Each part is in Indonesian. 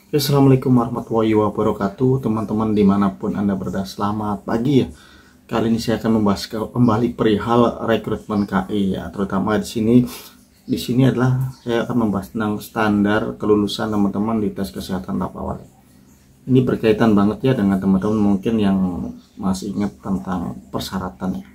Assalamualaikum warahmatullahi wabarakatuh, teman-teman dimanapun Anda berada, selamat pagi ya. Kali ini saya akan membahas kembali perihal rekrutmen KI ya, terutama di sini adalah saya akan membahas tentang standar kelulusan teman-teman di tes kesehatan tahap awal. Ini berkaitan banget ya dengan teman-teman mungkin yang masih ingat tentang persyaratan ya.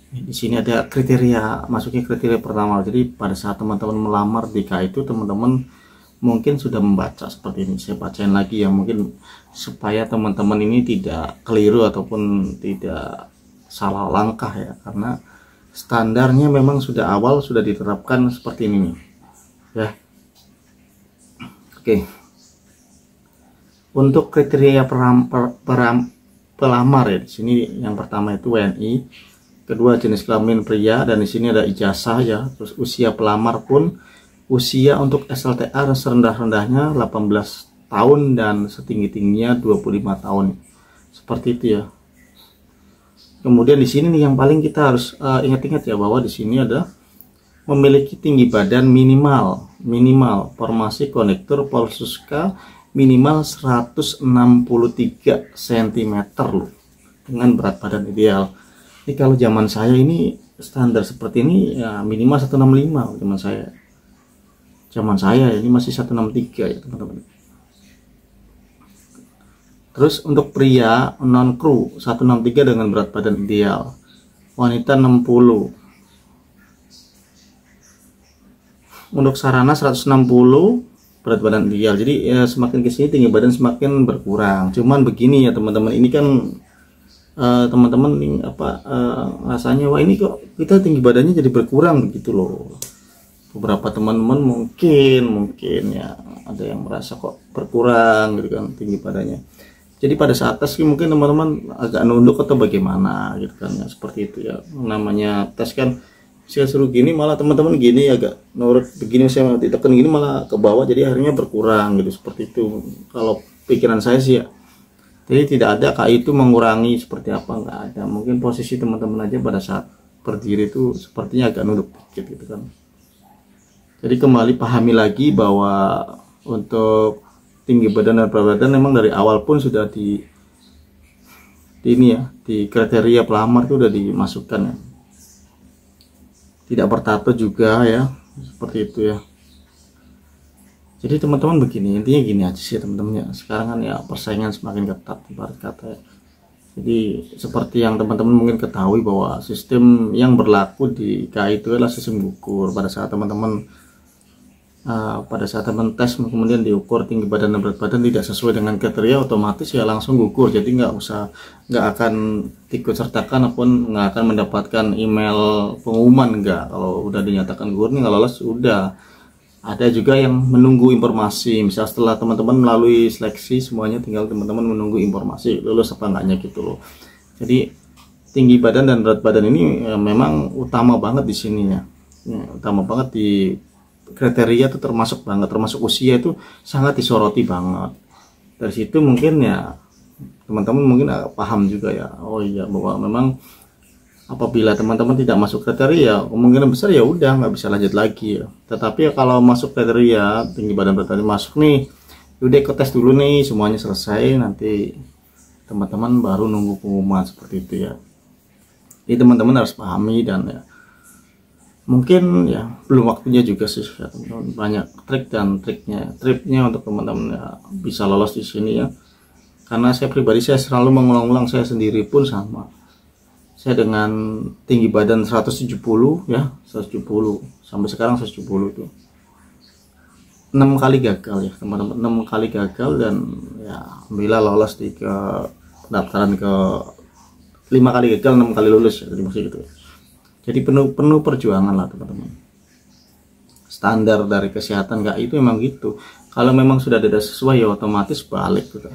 Di sini ada kriteria, masuknya kriteria pertama. Jadi pada saat teman-teman melamar di KI itu, teman-teman mungkin sudah membaca seperti ini. Saya bacain lagi ya, mungkin supaya teman-teman ini tidak keliru ataupun tidak salah langkah ya, karena standarnya memang sudah awal sudah diterapkan seperti ini nih ya. Oke, untuk kriteria pelamar ya, di sini yang pertama itu WNI, kedua jenis kelamin pria, dan di sini ada ijazah ya. Terus usia pelamar pun usia untuk SLTA serendah-rendahnya 18 tahun dan setinggi-tingginya 25 tahun. Seperti itu ya. Kemudian di sini nih yang paling kita harus ingat-ingat ya, bahwa di sini ada memiliki tinggi badan minimal formasi konektor Polsuska minimal 163 cm loh, dengan berat badan ideal. Ini kalau zaman saya ini standar seperti ini ya minimal 165 zaman saya ini masih 163 ya teman-teman. Terus untuk pria non kru 163 dengan berat badan ideal, wanita 60, untuk sarana 160 berat badan ideal. Jadi ya semakin kesini tinggi badan semakin berkurang. Cuman begini ya teman-teman, ini kan teman-teman rasanya wah ini kok kita tinggi badannya jadi berkurang begitu loh. Beberapa teman-teman mungkin ya ada yang merasa kok berkurang gitu kan tinggi badannya. Jadi pada saat tes mungkin teman-teman agak nunduk atau bagaimana gitu kan ya, seperti itu ya. Namanya tes kan saya suruh gini malah teman-teman gini agak nurut begini, saya ditekan gini malah ke bawah, jadi akhirnya berkurang gitu, seperti itu kalau pikiran saya sih ya. Jadi tidak ada KI itu mengurangi seperti apa, nggak ada. Mungkin posisi teman-teman aja pada saat berdiri itu sepertinya agak nunduk dikit gitu kan. Jadi kembali pahami lagi bahwa untuk tinggi badan dan berat badan memang dari awal pun sudah di kriteria pelamar itu sudah dimasukkan ya. Tidak bertato juga ya, seperti itu ya. Jadi teman-teman begini, intinya gini aja sih teman-teman ya. Sekarang kan ya persaingan semakin ketat ibarat kata ya. Jadi seperti yang teman-teman mungkin ketahui bahwa sistem yang berlaku di KI itu adalah sistem gugur. Pada saat teman-teman tes kemudian diukur tinggi badan dan berat badan tidak sesuai dengan kriteria, otomatis ya langsung gugur. Jadi nggak akan ikut sertakan ataupun nggak akan mendapatkan email pengumuman, nggak. Kalau udah dinyatakan gugur nih nggak lolos, udah. Ada juga yang menunggu informasi, misal setelah teman-teman melalui seleksi semuanya tinggal teman-teman menunggu informasi lulus apa enggaknya gitu loh. Jadi tinggi badan dan berat badan ini memang utama banget di sini ya, utama banget di kriteria itu, termasuk usia itu sangat disoroti banget. Dari situ mungkin ya teman-teman mungkin paham juga ya, oh iya bahwa memang apabila teman-teman tidak masuk kriteria kemungkinan besar ya udah nggak bisa lanjut lagi ya. Tetapi ya kalau masuk kriteria tinggi badan berat badan masuk nih, udah ikut tes dulu nih semuanya selesai, nanti teman-teman baru nunggu pengumuman, seperti itu ya. Jadi teman-teman harus pahami, dan ya mungkin ya belum waktunya juga sih ya teman-teman. Banyak trik dan triknya untuk teman-teman ya bisa lolos di sini ya. Karena saya pribadi saya selalu mengulang-ulang, saya sendiri pun sama. Saya dengan tinggi badan 170 ya, 170 sampai sekarang 170 itu 6 kali gagal ya teman-teman, 6 kali gagal, dan ya alhamdulillah lolos di ke pendaftaran ke 5 kali gagal 6 kali lulus ya, jadi maksud gitu. Jadi penuh perjuangan lah teman-teman. Standar dari kesehatan KI itu memang gitu. Kalau memang sudah ada sesuai ya otomatis balik gitu.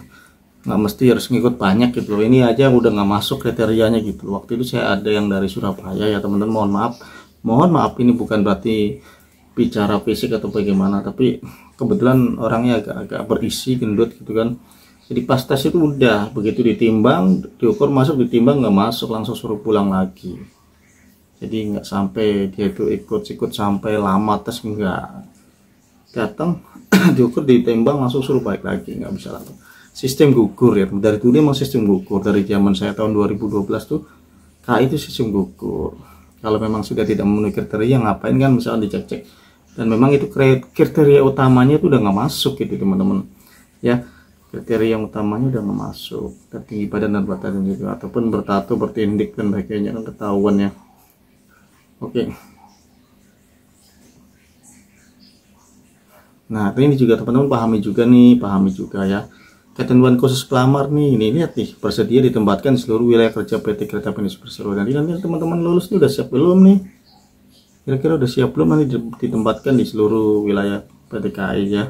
Nggak mesti harus ngikut banyak gitu loh. Ini aja udah nggak masuk kriterianya gitu. Waktu itu saya ada yang dari Surabaya ya teman-teman, mohon maaf ini bukan berarti bicara fisik atau bagaimana, tapi kebetulan orangnya agak berisi gendut gitu kan. Jadi pas tes itu udah begitu ditimbang, diukur masuk, ditimbang nggak masuk, langsung suruh pulang lagi. Jadi nggak sampai dia itu ikut sampai lama tes, enggak. datang diukur, ditimbang, langsung suruh balik lagi, nggak bisa langsung. Sistem gugur ya, dari dulu emang sistem gugur, dari zaman saya tahun 2012 tuh KAI itu sistem gugur. Kalau memang sudah tidak memenuhi kriteria, ngapain kan misalnya dicek-cek, dan memang itu kriteria utamanya itu udah nggak masuk gitu teman-teman ya, kriteria yang utamanya udah nggak masuk, dan tinggi badan dan berat badan juga, ataupun bertato, bertindik dan sebagainya kan ketahuan ya. Oke. Nah ini juga teman-teman pahami juga ya, ketentuan khusus pelamar nih, ini lihat nih, bersedia ditempatkan di seluruh wilayah kerja PT Kereta Api Indonesia Persero. Nanti teman-teman lulus nih udah siap belum nih? Kira-kira udah siap belum nanti ditempatkan di seluruh wilayah PT KAI ya?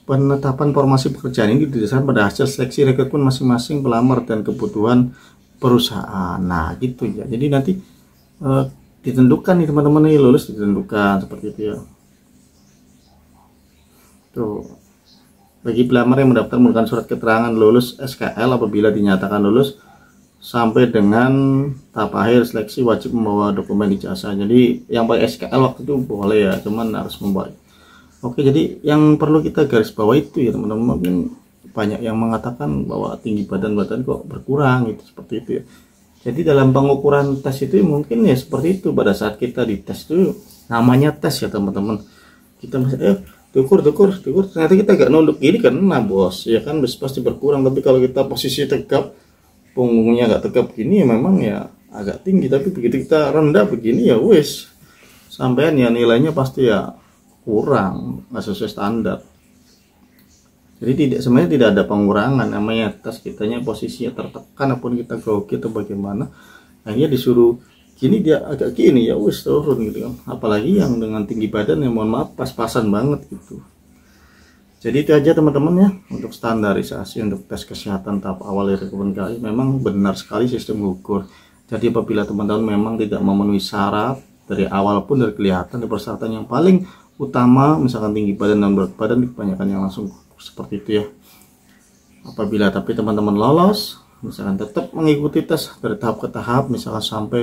Penetapan formasi pekerjaan ini didasarkan pada hasil seleksi rekrutmen masing-masing pelamar dan kebutuhan perusahaan. Nah gitu ya. Jadi nanti ditentukan nih teman-teman nih, lulus ditentukan seperti itu ya. Tuh. Bagi pelamar yang mendaftar menggunakan surat keterangan lulus SKL, apabila dinyatakan lulus sampai dengan tahap akhir seleksi wajib membawa dokumen ijazah. Jadi yang pakai SKL waktu itu boleh ya, cuman harus membawa. Oke, jadi yang perlu kita garis bawah itu ya teman-teman, mungkin banyak yang mengatakan bahwa tinggi badan kok berkurang gitu, seperti itu ya. Jadi dalam pengukuran tes itu mungkin ya seperti itu, pada saat kita dites itu namanya tes ya teman-teman. Kita masih dukur ternyata kita gak nunduk gini kan, nah bos ya kan pasti berkurang. Tapi kalau kita posisi tegap, punggungnya gak tegap gini ya memang ya agak tinggi, tapi begitu kita rendah begini ya wis sampean ya nilainya pasti ya kurang, nggak sesuai standar. Jadi sebenarnya tidak ada pengurangan, namanya tes, kitanya posisinya tertekan apun kita grogi atau bagaimana, akhirnya disuruh gini dia agak gini ya wis turun gitu kan. Apalagi yang dengan tinggi badan yang mohon maaf pas-pasan banget gitu. Jadi itu aja teman-teman ya untuk standarisasi untuk tes kesehatan tahap awal rekrutmen KAI. Memang benar sekali sistem gugur. Jadi apabila teman-teman memang tidak memenuhi syarat dari awal pun, dari kelihatan di persyaratan yang paling utama misalkan tinggi badan dan berat badan, kebanyakan yang langsung gugur seperti itu ya. Apabila tapi teman-teman lolos, misalkan tetap mengikuti tes dari tahap ke tahap, misalkan sampai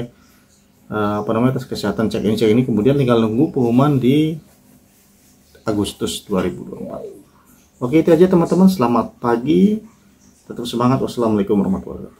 tes kesehatan cek ini, kemudian tinggal nunggu pengumuman di Agustus 2024. Oke, itu aja teman-teman, selamat pagi, tetap semangat. Wassalamualaikum warahmatullahi wabarakatuh.